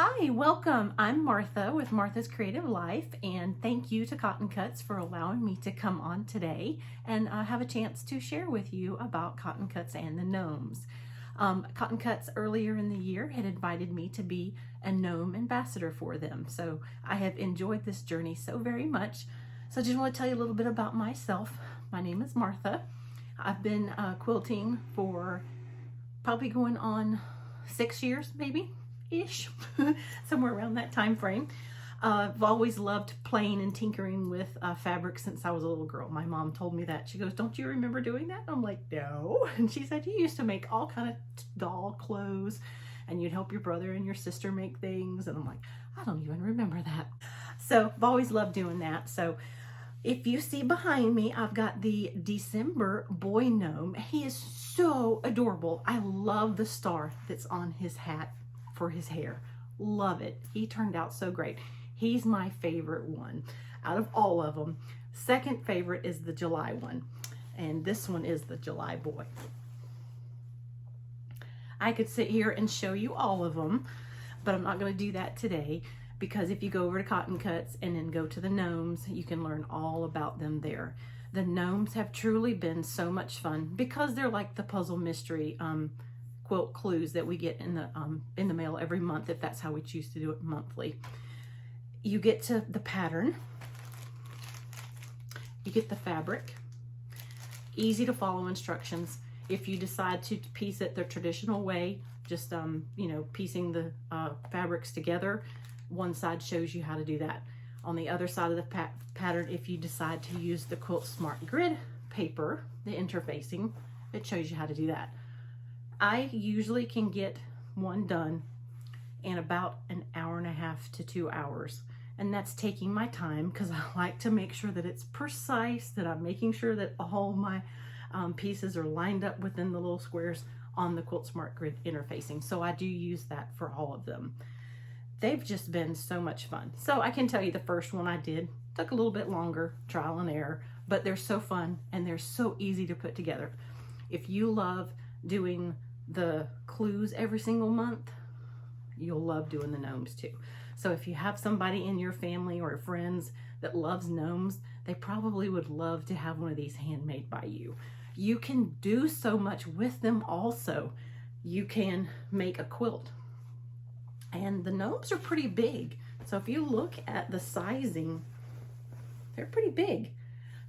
Hi, welcome. I'm Martha with Martha's Creative Life, and thank you to Cotton Cuts for allowing me to come on today and have a chance to share with you about Cotton Cuts and the gnomes. Cotton Cuts earlier in the year had invited me to be a gnome ambassador for them, so I have enjoyed this journey so very much. So I just want to tell you a little bit about myself. My name is Martha. I've been quilting for probably going on 6 years, maybe ish, somewhere around that time frame. I've always loved playing and tinkering with fabric since I was a little girl. My mom told me that. She goes, "Don't you remember doing that?" I'm like, "No." And she said, "You used to make all kind of doll clothes and you'd help your brother and your sister make things." And I'm like, "I don't even remember that." So I've always loved doing that. So if you see behind me, I've got the December boy gnome. He is so adorable. I love the star that's on his hat for his hair. Love it. He turned out so great. He's my favorite one out of all of them. Second favorite is the July one, and this one is the July boy. I could sit here and show you all of them, but I'm not going to do that today, because if you go over to Cotton Cuts and then go to the gnomes, you can learn all about them there. The gnomes have truly been so much fun because they're like the puzzle mystery quilt clues that we get in the mail every month, if that's how we choose to do it monthly. You get to the pattern, you get the fabric, easy to follow instructions. If you decide to piece it the traditional way, just piecing the fabrics together, one side shows you how to do that. On the other side of the pattern, if you decide to use the Quilt Smart Grid paper, the interfacing, it shows you how to do that. I usually can get one done in about an hour and a half to 2 hours. And that's taking my time because I like to make sure that it's precise, that I'm making sure that all my pieces are lined up within the little squares on the Quilt Smart Grid interfacing. So I do use that for all of them. They've just been so much fun. So I can tell you the first one I did took a little bit longer, trial and error, but they're so fun and they're so easy to put together. If you love doing the clues every single month, you'll love doing the gnomes too. So if you have somebody in your family or friends that loves gnomes, they probably would love to have one of these handmade by you. You can do so much with them also. You can make a quilt. And the gnomes are pretty big. So if you look at the sizing, they're pretty big.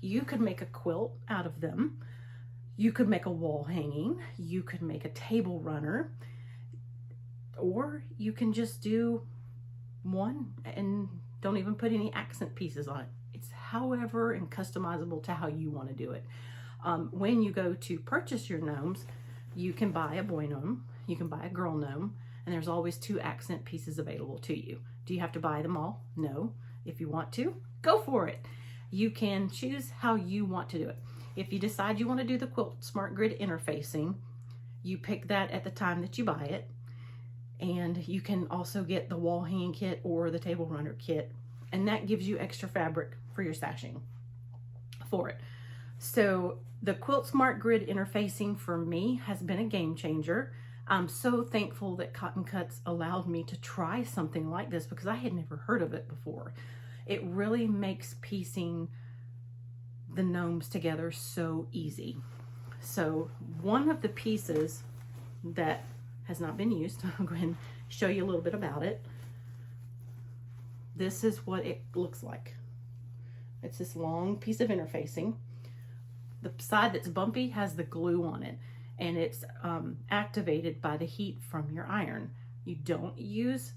You could make a quilt out of them. You could make a wall hanging, you could make a table runner, or you can just do one and don't even put any accent pieces on it. It's however and customizable to how you want to do it. When you go to purchase your gnomes, you can buy a boy gnome, you can buy a girl gnome, and there's always 2 accent pieces available to you. Do you have to buy them all? No. If you want to, go for it. You can choose how you want to do it. If you decide you want to do the Quilt Smart Grid interfacing, you pick that at the time that you buy it. And you can also get the wall hanging kit or the table runner kit. And that gives you extra fabric for your stashing for it. So the Quilt Smart Grid interfacing for me has been a game changer. I'm so thankful that Cotton Cuts allowed me to try something like this because I had never heard of it before. It really makes piecing the gnomes together so easy. So one of the pieces that has not been used, I'll go ahead and show you a little bit about it. This is what it looks like. It's this long piece of interfacing. The side that's bumpy has the glue on it, and it's activated by the heat from your iron. You don't use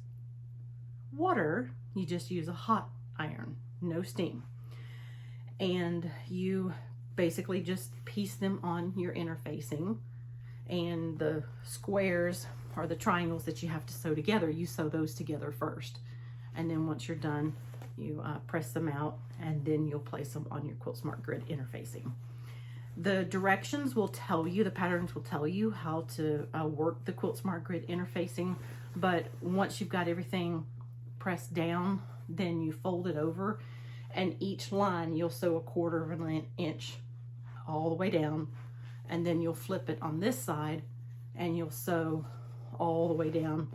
water, you just use a hot iron, no steam. And you basically just piece them on your interfacing, and the squares or the triangles that you have to sew together, you sew those together first, and then once you're done, you press them out, and then you'll place them on your Quilt Smart Grid interfacing. The directions will tell you, the patterns will tell you how to work the Quilt Smart Grid interfacing, but once you've got everything pressed down, then you fold it over, and each line you'll sew 1/4 of an inch all the way down, and then you'll flip it on this side and you'll sew all the way down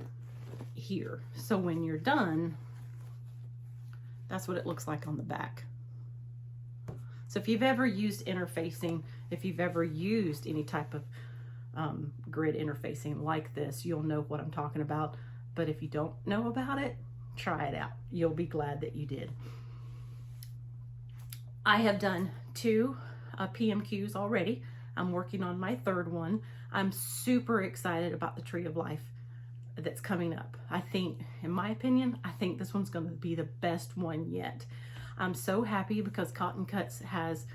here. So when you're done, that's what it looks like on the back. So if you've ever used interfacing, if you've ever used any type of grid interfacing like this, you'll know what I'm talking about. But if you don't know about it, try it out. You'll be glad that you did. I have done 2 PMQs already. I'm working on my 3rd one. I'm super excited about the Tree of Life that's coming up. I think, in my opinion, I think this one's going to be the best one yet. I'm so happy because Cotton Cuts has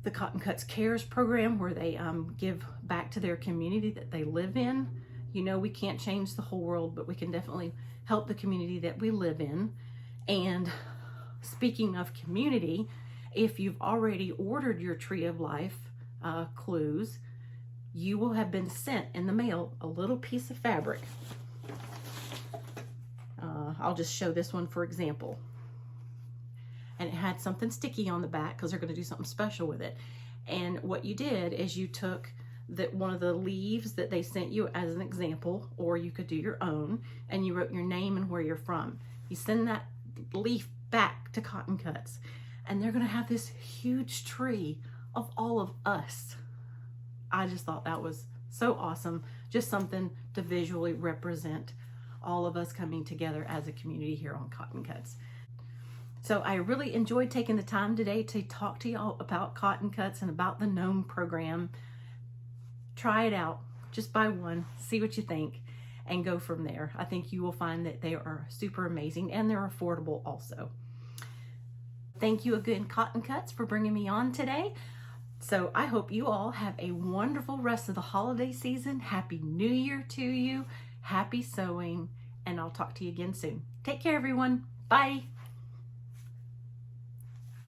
the Cotton Cuts Cares program where they give back to their community that they live in. You know, we can't change the whole world, but we can definitely help the community that we live in. And speaking of community, if you've already ordered your Tree of Life clues, you will have been sent in the mail a little piece of fabric. I'll just show this one for example. And it had something sticky on the back because they're going to do something special with it. And what you did is you took one of the leaves that they sent you as an example, or you could do your own, and you wrote your name and where you're from. You send that leaf back to Cotton Cuts, and they're going to have this huge tree of all of us. I just thought that was so awesome. Just something to visually represent all of us coming together as a community here on Cotton Cuts. So I really enjoyed taking the time today to talk to y'all about Cotton Cuts and about the Gnome program. Try it out. Just buy one, see what you think, and go from there. I think you will find that they are super amazing and they're affordable also. Thank you again, Cotton Cuts, for bringing me on today. So I hope you all have a wonderful rest of the holiday season. Happy New Year to you. Happy sewing, and I'll talk to you again soon. Take care, everyone. Bye.